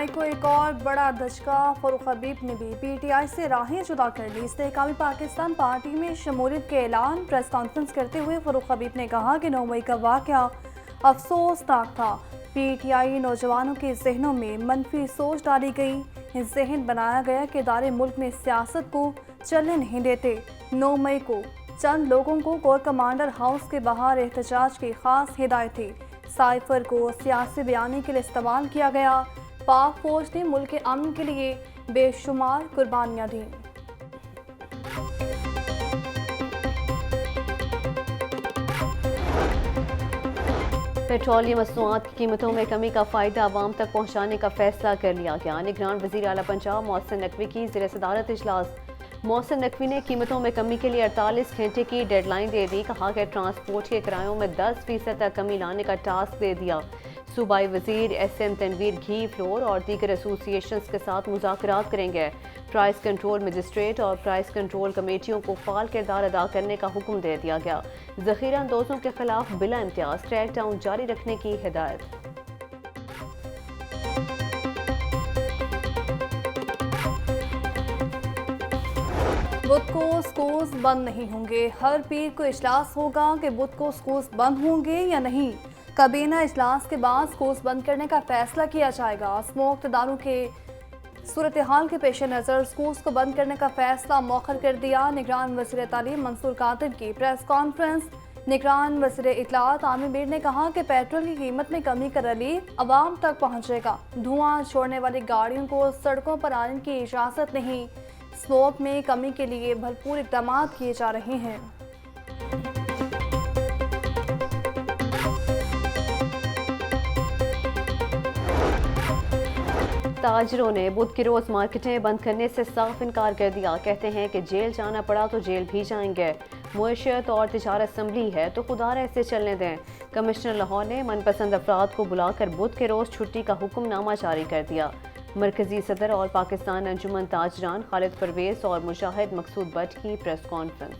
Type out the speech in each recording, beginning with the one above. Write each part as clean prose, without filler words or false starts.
PTI को एक और बड़ा धचका। फरूख हबीब ने भी पीटीआई से राहें जुदा कर ली। इस्तेहकामी पाकिस्तान पार्टी में शमूलियत के ऐलान। प्रेस कॉन्फ्रेंस करते हुए फरूख हबीब ने कहा कि 9 मई का वाक़या अफसोसनाक था। पीटीआई नौजवानों के जहनों में मनफी सोच डाली गई। जहन बनाया गया कि इदारे मुल्क में सियासत को चलने नहीं देते। 9 मई को चंद लोगों को कोर कमांडर हाउस के बाहर एहतजाज की खास हिदायत थी। साइफर को सियासी बयानी के लिए इस्तेमाल किया गया। पाक फौज ने मुल्क के अमन के लिए बेशुमार कुर्बानियां दी। पेट्रोलियम मसनूआत की कीमतों में कमी का फ़ायदा आवाम तक पहुँचाने का फैसला कर लिया गया। निगरान वज़ीर आला पंजाब मोहसिन नकवी की ज़ेर सदारत इजलास। मोहसिन नकवी ने कीमतों में कमी के लिए 48 घंटे की डेडलाइन दे दी। कहा कि ट्रांसपोर्ट के किरायों में 10% तक कमी लाने का टास्क दे दिया। सूबाई वज़ीर SM तनवीर घी फ्लोर और दीगर एसोसिएशंस के साथ मुज़ाकरात करेंगे। प्राइस कंट्रोल मजिस्ट्रेट और प्राइस कंट्रोल कमेटियों को फ़ाल किरदार अदा करने का हुक्म दे दिया गया। ज़ख़ीरा अंदोज़ों के खिलाफ बिला इम्तियाज़ क्रैकडाउन जारी रखने की हिदायत। बुध को स्कूल्स बंद नहीं होंगे। हर पीर को इजलास होगा कि बुध को स्कूल्स बंद होंगे या नहीं। काबीना इजलास के बाद स्कूल्स बंद करने का फैसला किया जाएगा। स्मोक इदारों के सूरत हाल के पेश नज़र स्कूल्स को बंद करने का फैसला मौखर कर दिया। निगरान वज़ीर तालीम मंसूर कादिर की प्रेस कॉन्फ्रेंस। निगरान वज़ीर इत्तलात आमिर मीर ने कहा कि पेट्रोल की कीमत में कमी का रिलीफ आवाम तक पहुँचेगा। धुआं छोड़ने वाली गाड़ियों को सड़कों पर आने की इजाज़त नहीं। स्मोक में कमी के लिए भरपूर इक़दाम किए जा रहे हैं। ताजरों ने बुध के रोज़ मार्केटें बंद करने से साफ इनकार कर दिया। कहते हैं कि जेल जाना पड़ा तो जेल भी जाएंगे। मुआशियत और तिजारत असम्बली है तो खुदा ऐसे चलने दें। कमिश्नर लाहौर ने मनपसंद अफराद को बुलाकर बुध के रोज़ छुट्टी का हुक्मनामा जारी कर दिया। मरकजी सदर और पाकिस्तान अंजुमन ताजरान खालिद परवेज़ और मुजाहिद मकसूद भट्ट की प्रेस कॉन्फ्रेंस।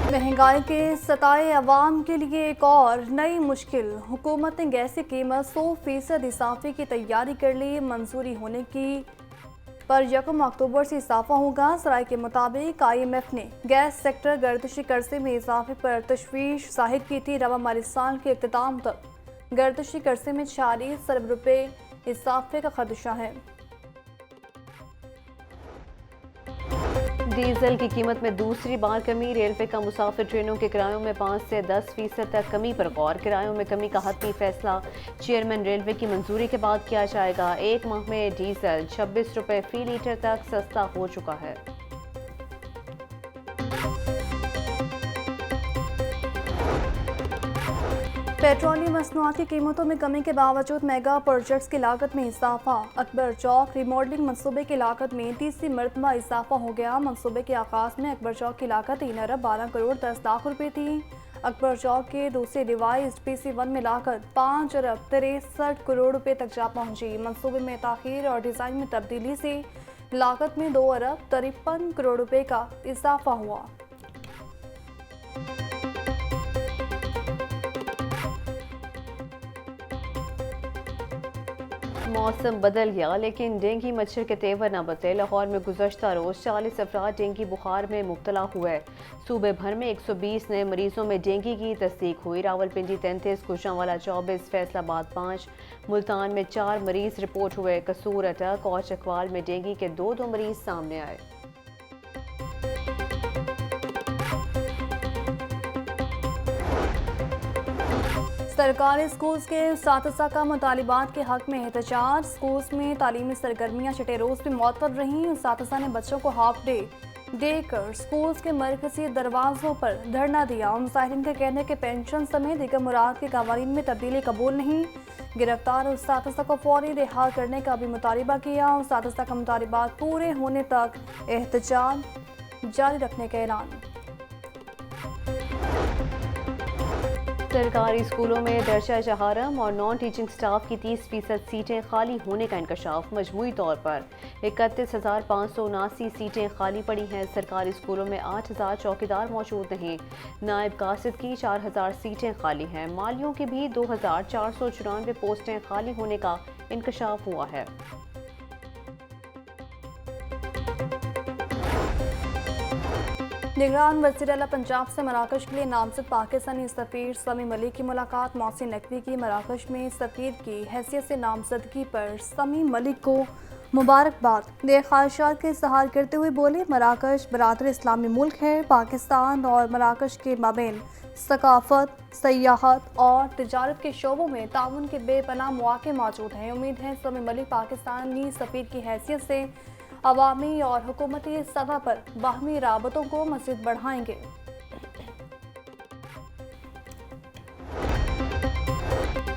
महंगाई के सताए अवाम के लिए एक और नई मुश्किल। हुकूमत ने गैस की कीमत 100% इजाफे की तैयारी कर ली। मंजूरी होने की पर 1 अक्टूबर से इजाफा होगा। सराय के मुताबिक IMF ने गैस सेक्टर गर्दिशी कर्जे में इजाफे पर तशवीश जाहिर की थी। रवा माली साल के इख्तिताम तक गर्दिशी कर्जे में 40 अरब रुपए इजाफे का खदशा है। डीजल की कीमत में दूसरी बार कमी। रेलवे का मुसाफिर ट्रेनों के किरायों में 5 से 10% तक कमी पर गौर। किरायों में कमी का हतमी फैसला चेयरमैन रेलवे की मंजूरी के बाद किया जाएगा। एक माह में डीजल 26 रुपए फी लीटर तक सस्ता हो चुका है। पेट्रोलियम मसनूआत की कीमतों में कमी के बावजूद मेगा प्रोजेक्ट्स की लागत में इजाफा। अकबर चौक रिमॉडलिंग मनसूबे की लागत में 30वीं मरतबा इजाफा हो गया। मनसूबे के आगाज में अकबर चौक की लागत 3 अरब 12 करोड़ 10 लाख रुपए थी। अकबर चौक के दूसरे डिवाइस PC1 में लागत 5 अरब 63 करोड़ रुपए तक जा पहुंची। मनसूबे में ताखीर और डिज़ाइन में तब्दीली से लागत में 2 अरब 53 करोड़ रुपए का इजाफा हुआ। मौसम बदल गया लेकिन डेंगू मच्छर के तेवर न बदले। लाहौर में गुज़श्ता रोज़ 40 अफराद डेंगू बुखार में मुब्तला हुए। सूबे भर में 120 नए मरीजों में डेंगू की तस्दीक हुई। रावलपिंडी 33, गुजरांवाला 24, फैसलाबाद 5, मुल्तान में 4 मरीज रिपोर्ट हुए। कसूर, अटक और चकवाल में डेंगू के 2 मरीज सामने आए। सरकारी स्कूल्स के उस्ताद का मुतालिबात के हक में एहतजाज। स्कूल्स में तालीमी सरगर्मियाँ छठे रोज़ भी मुअत्तल रहीं। उस्ताद ने बच्चों को हाफ डे देकर स्कूल्स के मरकजी दरवाज़ों पर धरना दिया। मुजाहिरीन का कहना है कि पेंशन समेत दीगर मुराद के कवानीन में तब्दीली कबूल नहीं। गिरफ्तार उस्ताद को फौरी रिहा करने का भी मुतालिबा किया। उस्ताद का मुतालिबात पूरे होने तक एहतजाज जारी रखने का ऐलान। सरकारी स्कूलों में दर्जा जहारम और नॉन टीचिंग स्टाफ की 30% सीटें खाली होने का इंकशाफ। मजमूई तौर पर 31,579 सीटें खाली पड़ी हैं। सरकारी स्कूलों में 8,000 चौकीदार मौजूद नहीं। नायब कासिद की 4,000 सीटें खाली हैं। मालियों की भी 2,494 पोस्टें खाली होने का इंकशाफ हुआ है। निगरान वज़ीर आला पंजाब से मराकश के लिए नामजद पाकिस्तानी सफ़ीर समी मलिक की मुलाकात। मोहसिन नकवी की मराकश में सफ़ीर की हैसियत से नामजदगी पर समी मलिक को मुबारकबाद दे ख्वाहिशात का इज़हार करते हुए बोले, मराकश बरादर इस्लामी मुल्क है। पाकिस्तान और मराकश के माबैन सकाफत, सयाहत और तिजारत के शोबों में ताउन के बेपनाह मौके मौजूद हैं। उम्मीद है समी मलिक पाकिस्तानी सफ़ीर की हैसियत से अवामी और हुकूमती सतह पर बाहमी राबतों को मज़ीद बढ़ाएंगे।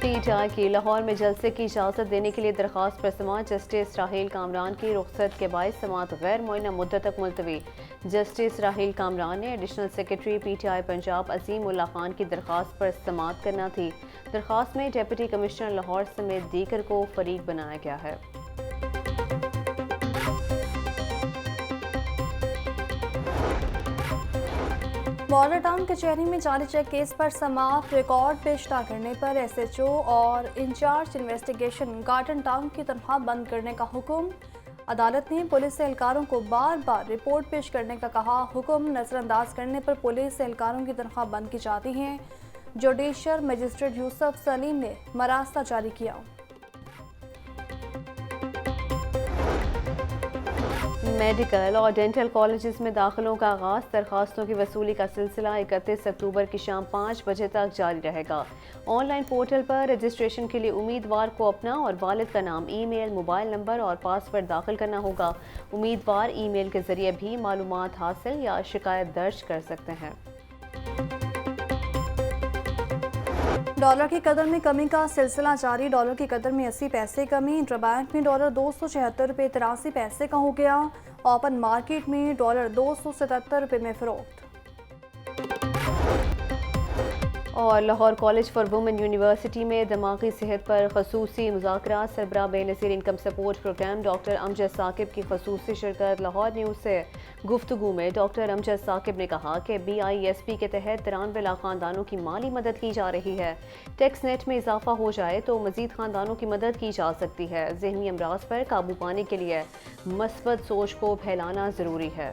पीटीआई की लाहौर में जलसे की इजाज़त देने के लिए दरख्वास्त पर समाअत जस्टिस राहील कामरान की रुखसत के बायस समाअत गैर मुअय्यना मुद्दत तक मुलतवी। जस्टिस राहील कामरान ने एडिशनल सेक्रेटरी पीटीआई पंजाब अजीम उल्लाह खान की दरख्वास्त पर समाअत करना थी। दरख्वास्त में डिप्टी कमिश्नर लाहौर समेत दीगर को फरीक बनाया गया है। बॉर्डर टाउन कचहरी में जारी चेक केस पर समाअत रिकॉर्ड पेश न करने पर एसएचओ और इंचार्ज इन्वेस्टिगेशन गार्डन टाउन की तनख्वाह बंद करने का हुक्म। अदालत ने पुलिस एहलकारों को बार बार रिपोर्ट पेश करने का कहा। हुक्म नजरअंदाज करने पर पुलिस एहलकारों की तनख्वाह बंद की जाती है। जुडिशल मजिस्ट्रेट यूसुफ सलीम ने मरास्ता जारी किया। मेडिकल और डेंटल कॉलेजेस में दाखिलों का आगाज़। दरखास्तों की वसूली का सिलसिला 31 अक्टूबर की शाम 5 बजे तक जारी रहेगा। ऑनलाइन पोर्टल पर रजिस्ट्रेशन के लिए उम्मीदवार को अपना और वालिद का नाम, ईमेल, मोबाइल नंबर और पासवर्ड दाखिल करना होगा। उम्मीदवार ईमेल के जरिए भी मालूमात हासिल या शिकायत दर्ज कर सकते हैं। डॉलर की कदर में कमी का सिलसिला जारी। डॉलर की कदर में 80 पैसे कमी। इंटरबैंक में डॉलर 276 रुपये 83 पैसे का हो गया। ओपन मार्केट में डॉलर 277 रुपये में फरोख्त। और Lahore college for women university में दिमागी सेहत पर खसूसी मुज़ाकरात। सरबराह Benazir income support programme doctor Amjad Saqib की खसूसी शिरकत। लाहौर न्यूज़ से गुफ्तगू में डॉक्टर अमजद साकिब ने कहा कि BISP के तहत 93 लाख ख़ानदानों की माली मदद की जा रही है। टैक्स नेट में इजाफा हो जाए तो मज़ीद ख़ानदानों की मदद की जा सकती है। ज़हनी अमराज पर काबू पाने के लिए मस्बत सोच को फैलाना ज़रूरी है।